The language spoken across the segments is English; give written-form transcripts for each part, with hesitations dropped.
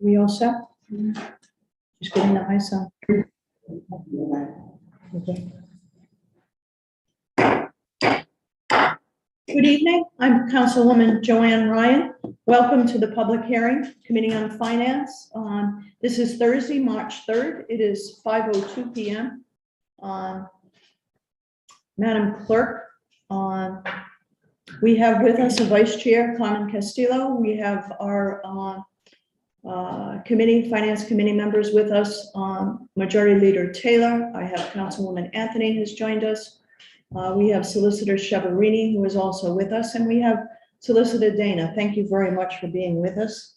We all set? Just getting the ice on. Okay. Good evening. I'm Councilwoman Joanne Ryan. Welcome to the public hearing, Committee on Finance. This is Thursday, March 3rd. It is 5:02 p.m. Madam Clerk, we have with us a Vice Chair, Carmen Castillo. We have our Finance Committee members with us. Majority Leader Taylor. I have Councilwoman Anthony who's joined us. We have Solicitor Chiaverini, who is also with us, and we have Solicitor Dana. Thank you very much for being with us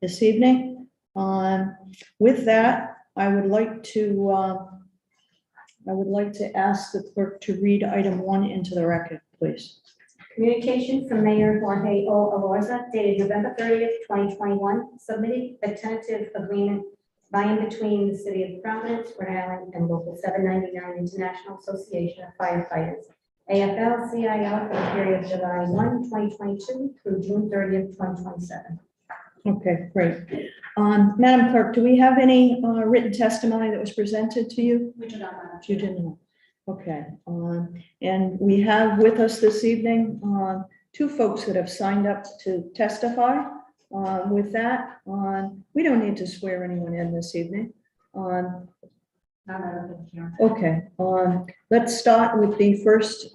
this evening. With that, I would like to ask the clerk to read item 1 into the record, please. Communication from Mayor Jorge O. Alorza dated November 30th, 2021, submitting a tentative agreement by and between the City of Providence, Rhode Island, and Local 799 International Association of Firefighters, AFL-CIO, for the period of July 1, 2022 through June 30th, 2027. Okay, great. Madam Clerk, do we have any written testimony that was presented to you? We do not, Madam You didn't. Okay. And we have with us this evening 2 folks that have signed up to testify. With that, we don't need to swear anyone in this evening. Okay. Let's start with the first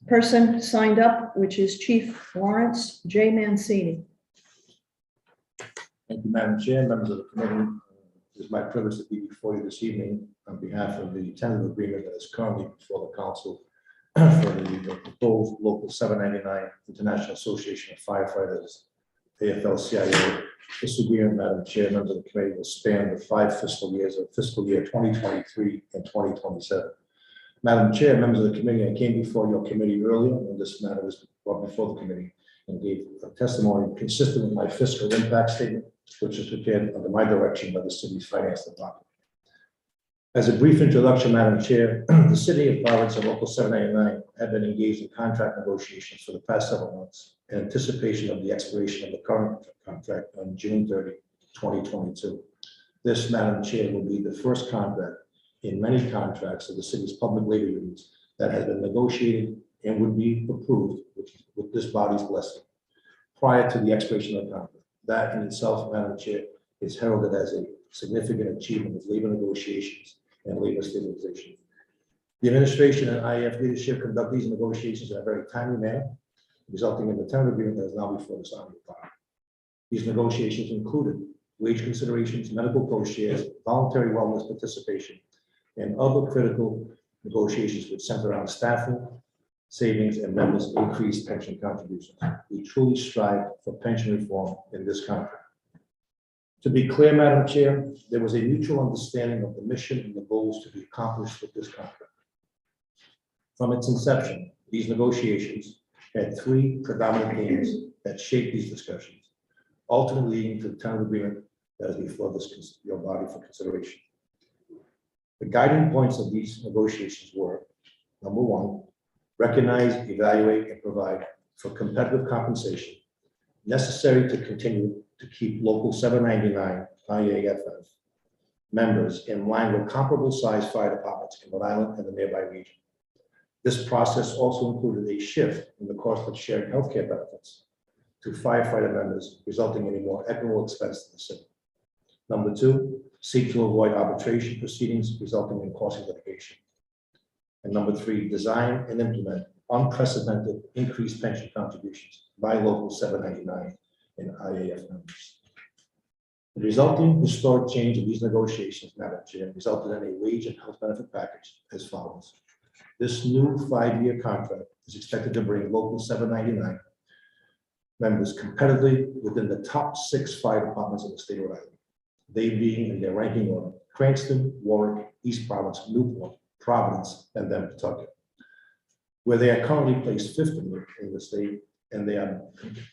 person signed up, which is Chief Lawrence J. Mancini. Thank you, Madam Chair, members of the committee. It is my privilege to be before you this evening on behalf of the tentative agreement that is currently before the council for the proposed Local 799 International Association of Firefighters, AFL-CIO. This agreement, Madam Chair, members of the committee, will span the 5 fiscal years of fiscal year 2023 and 2027. Madam Chair, members of the committee, I came before your committee earlier when this matter was brought before the committee and gave a testimony consistent with my fiscal impact statement, which is prepared under my direction by the city's finance department. As a brief introduction, Madam Chair, the City of Providence and Local 799 have been engaged in contract negotiations for the past several months in anticipation of the expiration of the current contract on June 30, 2022. This, Madam Chair, will be the first contract in many contracts of the city's public labor unions that has been negotiated and would be approved with this body's blessing prior to the expiration of the contract. That in itself, Madam Chair, is heralded as a significant achievement of labor negotiations and labor stabilization. The administration and IAF leadership conduct these negotiations in a very timely manner, resulting in the tentative agreement that is now before this honorable body. These negotiations included wage considerations, medical co-shares, voluntary wellness participation, and other critical negotiations which center around staffing, savings, and members' increased pension contributions. We truly strive for pension reform in this contract. To be clear, Madam Chair, there was a mutual understanding of the mission and the goals to be accomplished with this contract. From its inception, these negotiations had 3 predominant themes that shaped these discussions, ultimately leading to the tentative agreement that is before your body for consideration. The guiding points of these negotiations were, number 1, recognize, evaluate, and provide for competitive compensation necessary to continue to keep Local 799 IAFF members in line with comparable sized fire departments in Rhode Island and the nearby region. This process also included a shift in the cost of sharing healthcare benefits to firefighter members, resulting in a more equitable expense to the city. Number 2, seek to avoid arbitration proceedings resulting in costly litigation. And number 3, design and implement unprecedented increased pension contributions by Local 799 and IAF members. The resulting historic change of these negotiations, Madam Chair, resulted in a wage and health benefit package as follows. This new 5-year contract is expected to bring Local 799 members competitively within the top 6 fire departments in the state of Rhode Island. They being in their ranking order: Cranston, Warwick, East Providence, Newport, Providence, and then Pawtucket, where they are currently placed 5th in the state, and they are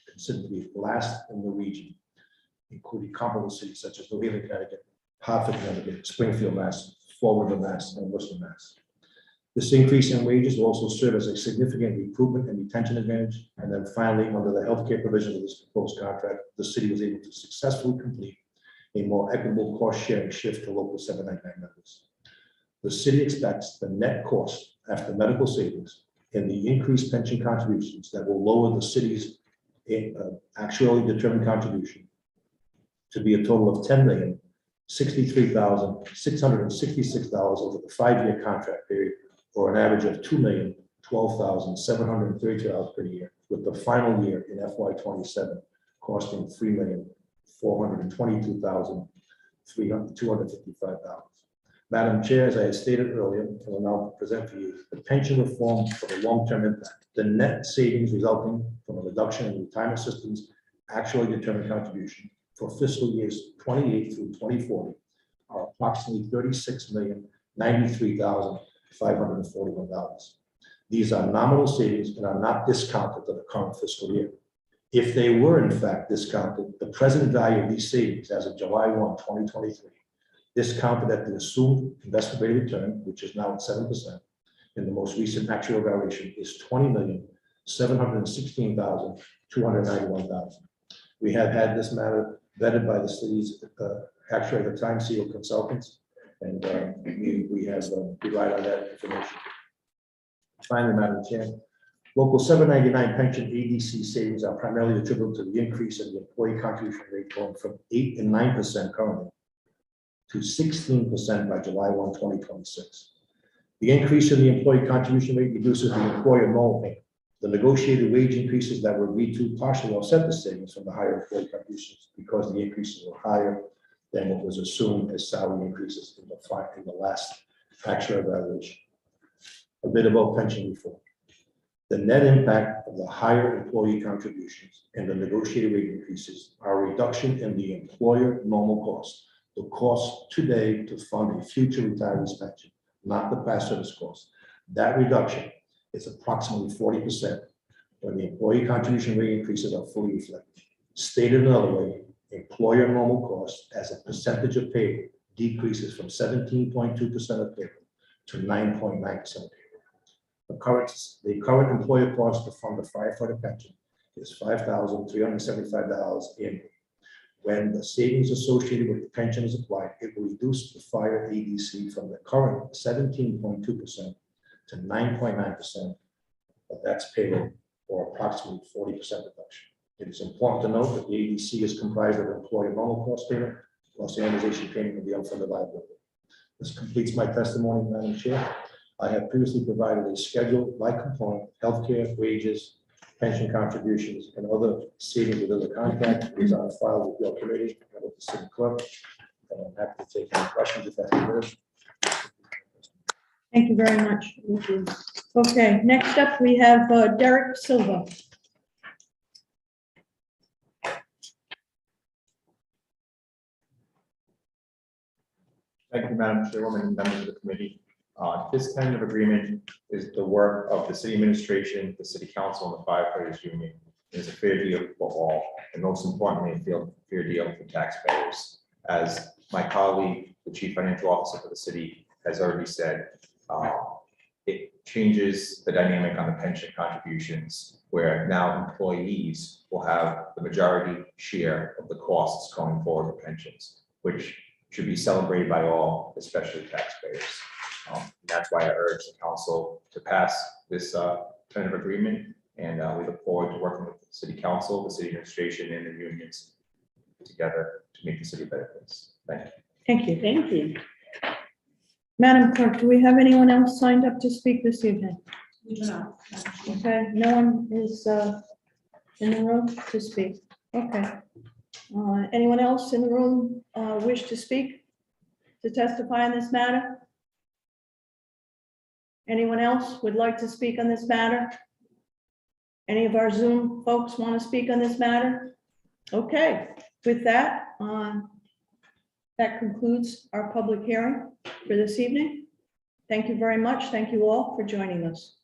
considered to be last in the region, including comparable cities such as New Haven, Connecticut, Hartford, Connecticut, Springfield, Mass, Fall River, Mass, and Worcester, Mass. This increase in wages will also serve as a significant recruitment and retention advantage. And then finally, under the healthcare provisions of this proposed contract, the city was able to successfully complete a more equitable cost-sharing shift to local 799 members. The city expects the net cost after medical savings and the increased pension contributions that will lower the city's actually determined contribution to be a total of $10,063,666 over the 5-year contract period, or an average of $2,012,732 per year, with the final year in FY27 costing $3,422,255. Madam Chair, as I had stated earlier, I will now present to you the pension reform for the long-term impact. The net savings resulting from a reduction in retirement systems actually determined contribution for fiscal years 28 through 2040 are approximately $36,093,541. These are nominal savings and are not discounted to the current fiscal year. If they were in fact discounted, the present value of these savings as of July 1, 2023, discounted at the assumed investment rate of return, which is now at 7%, in the most recent actual valuation is $20,716,291. We have had this matter vetted by the city's actuary at the time, Seal Consultants, and we have relied on that information. Finally, Madam Chair, Local 799 pension ADC savings are primarily attributable to the increase in the employee contribution rate going from 8% and 9% currently to 16% by July 1, 2026. The increase in the employee contribution rate reduces the employer normal payment. The negotiated wage increases that were agreed to partially offset the savings from the higher employee contributions because the increases were higher than what was assumed as salary increases in the last actual evaluation. A bit about pension reform. The net impact of the higher employee contributions and the negotiated rate increases are a reduction in the employer normal cost, the cost today to fund a future retiree's pension, not the past service cost. That reduction is approximately 40% when the employee contribution rate increases are fully reflected. Stated another way, employer normal cost as a percentage of payroll decreases from 17.2% of payroll to 9.9% of payroll. The current employer cost to fund the firefighter pension is $5,375 annually. When the savings associated with the pension is applied, it will reduce the fire ADC from the current 17.2% to 9.9%, but that's payroll, or approximately 40% reduction. It is important to note that the ADC is comprised of employer normal cost payment plus the amortization payment of the unfunded liability. This completes my testimony, Madam Chair. I have previously provided a schedule by component, healthcare, wages, pension contributions, and other savings within the contract. It is on file with your committee and with the city clerk. And I'm happy to take any questions if that's yours. Thank you very much. Thank you. Okay, next up, we have Derek Silva. Thank you, Madam Chairwoman and members of the committee. This tentative agreement is the work of the city administration, the city council, and the firefighters union. It is a fair deal for all, and most importantly, a fair deal for taxpayers. As my colleague, the chief financial officer for the city, has already said, it changes the dynamic on the pension contributions, where now employees will have the majority share of the costs going forward for pensions, which should be celebrated by all, especially taxpayers. That's why I urge the council to pass this tentative agreement, and we look forward to working with the city council, the city administration, and the unions together to make the city a better place. Thank you. Thank you. Thank you. Madam Clerk, do we have anyone else signed up to speak this evening? No. Okay, no one is in the room to speak. Okay. Anyone else in the room wish to speak, to testify on this matter? Anyone else would like to speak on this matter? Any of our Zoom folks want to speak on this matter? Okay, with that, that concludes our public hearing for this evening. Thank you very much. Thank you all for joining us.